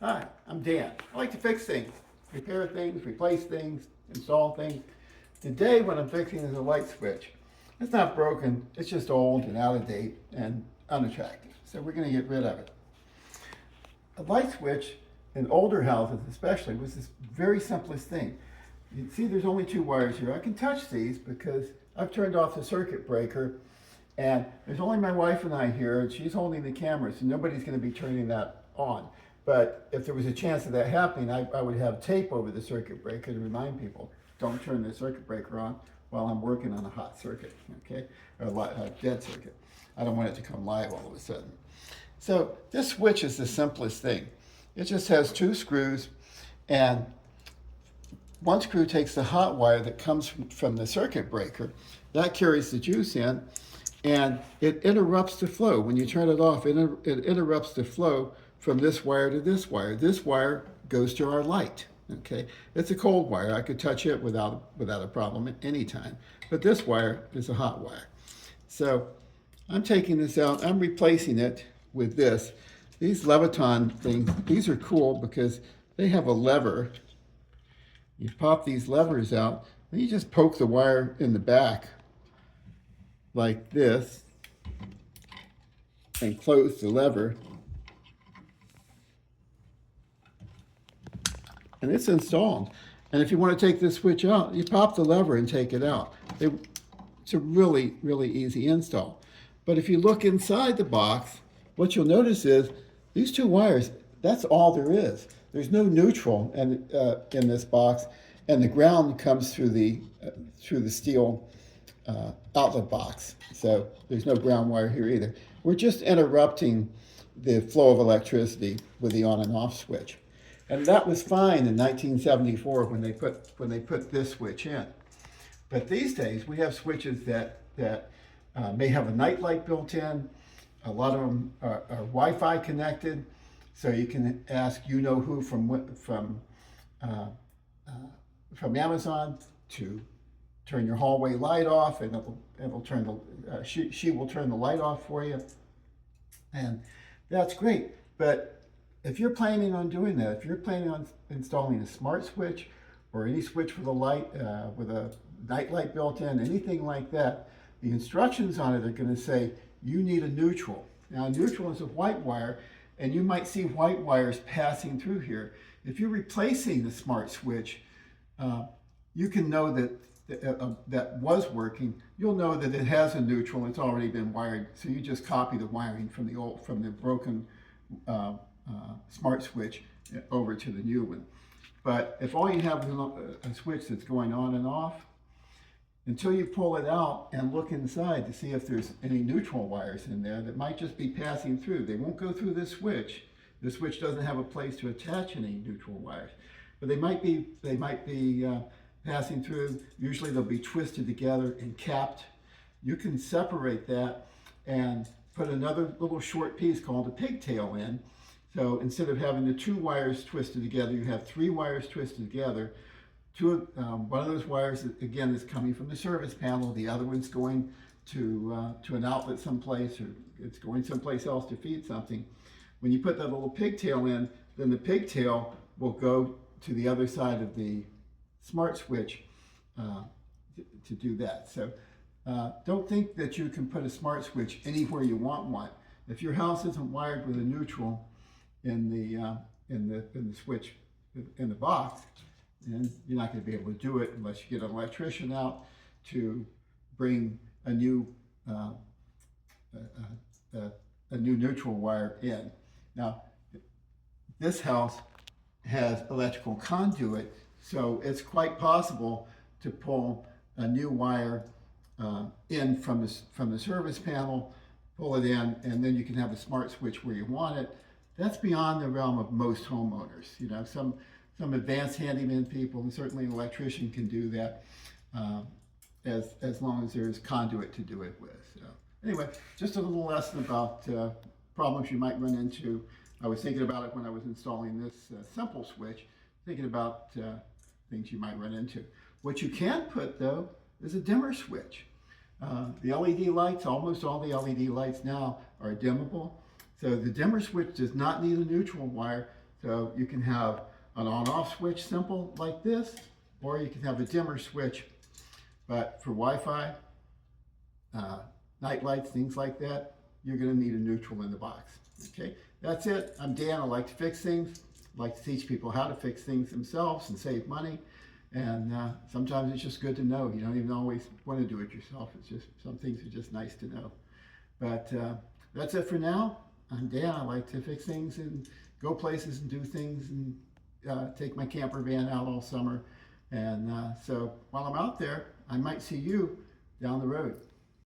Hi, I'm Dan. I like to fix things, repair things, replace things, install things. Today what I'm fixing is a light switch. It's not broken, it's just old and out of date and unattractive. So we're going to get rid of it. A light switch in older houses especially was this very simplest thing. You see there's only two wires here. I can touch these because I've turned off the circuit breaker and there's only my wife and I here and she's holding the camera, so nobody's going to be turning that on. But if there was a chance of that happening, I would have tape over the circuit breaker to remind people, don't turn the circuit breaker on while I'm working on a hot circuit, okay? Or a dead circuit. I don't want it to come live all of a sudden. So this switch is the simplest thing. It just has two screws, and one screw takes the hot wire that comes from the circuit breaker. That carries the juice in, and it interrupts the flow. When you turn it off, it interrupts the flow from this wire to this wire. This wire goes to our light. Okay, it's a cold wire. I could touch it without a problem at any time. But this wire is a hot wire. So I'm taking this out. I'm replacing it with this. These Leviton things, these are cool because they have a lever. You pop these levers out, and you just poke the wire in the back like this and close the lever. And it's installed. And if you want to take this switch out, you pop the lever and take it out. It's a really, really easy install. But if you look inside the box, what you'll notice is these two wires, that's all there is. There's no neutral in this box, and the ground comes through the steel outlet box. So there's no ground wire here either. We're just interrupting the flow of electricity with the on and off switch. And that was fine in 1974 when they put this switch in. But these days we have switches that may have a night light built in. A lot of them are Wi-Fi connected, so you can ask you-know-who from Amazon to turn your hallway light off, and it'll turn the she will turn the light off for you, and that's great. But if you're planning on doing that, if you're planning on installing a smart switch or any switch with a light, with a night light built in, anything like that, the instructions on it are going to say you need a neutral. Now, a neutral is a white wire, and you might see white wires passing through here. If you're replacing the smart switch, you can know that that was working. You'll know that it has a neutral. It's already been wired, so you just copy the wiring from the broken smart switch over to the new one. But if all you have is a switch that's going on and off, until you pull it out and look inside to see if there's any neutral wires in there that might just be passing through. They won't go through this switch. The switch doesn't have a place to attach any neutral wires, but they might be passing through. Usually they'll be twisted together and capped. You can separate that and put another little short piece called a pigtail in. So instead of having the two wires twisted together, you have three wires twisted together. One of those wires, again, is coming from the service panel. The other one's going to an outlet someplace, or it's going someplace else to feed something. When you put that little pigtail in, then the pigtail will go to the other side of the smart switch to do that. So don't think that you can put a smart switch anywhere you want one. If your house isn't wired with a neutral in the switch in the box, then you're not going to be able to do it unless you get an electrician out to bring a new neutral wire in. Now, this house has electrical conduit, so it's quite possible to pull a new wire in from the service panel, pull it in, and then you can have a smart switch where you want it. That's beyond the realm of most homeowners. You know, some advanced handyman people, and certainly an electrician can do that, as long as there's conduit to do it with. So anyway, just a little lesson about problems you might run into. I was thinking about it when I was installing this simple switch, thinking about things you might run into. What you can put, though, is a dimmer switch. The LED lights, almost all the LED lights now are dimmable. So the dimmer switch does not need a neutral wire. So you can have an on-off switch simple like this, or you can have a dimmer switch. But for Wi-Fi, night lights, things like that, you're going to need a neutral in the box. Okay, that's it. I'm Dan. I like to fix things. I like to teach people how to fix things themselves and save money. And sometimes it's just good to know. You don't even always want to do it yourself. It's just, some things are just nice to know. But that's it for now. I'm Dan. I like to fix things and go places and do things and take my camper van out all summer. And so while I'm out there, I might see you down the road.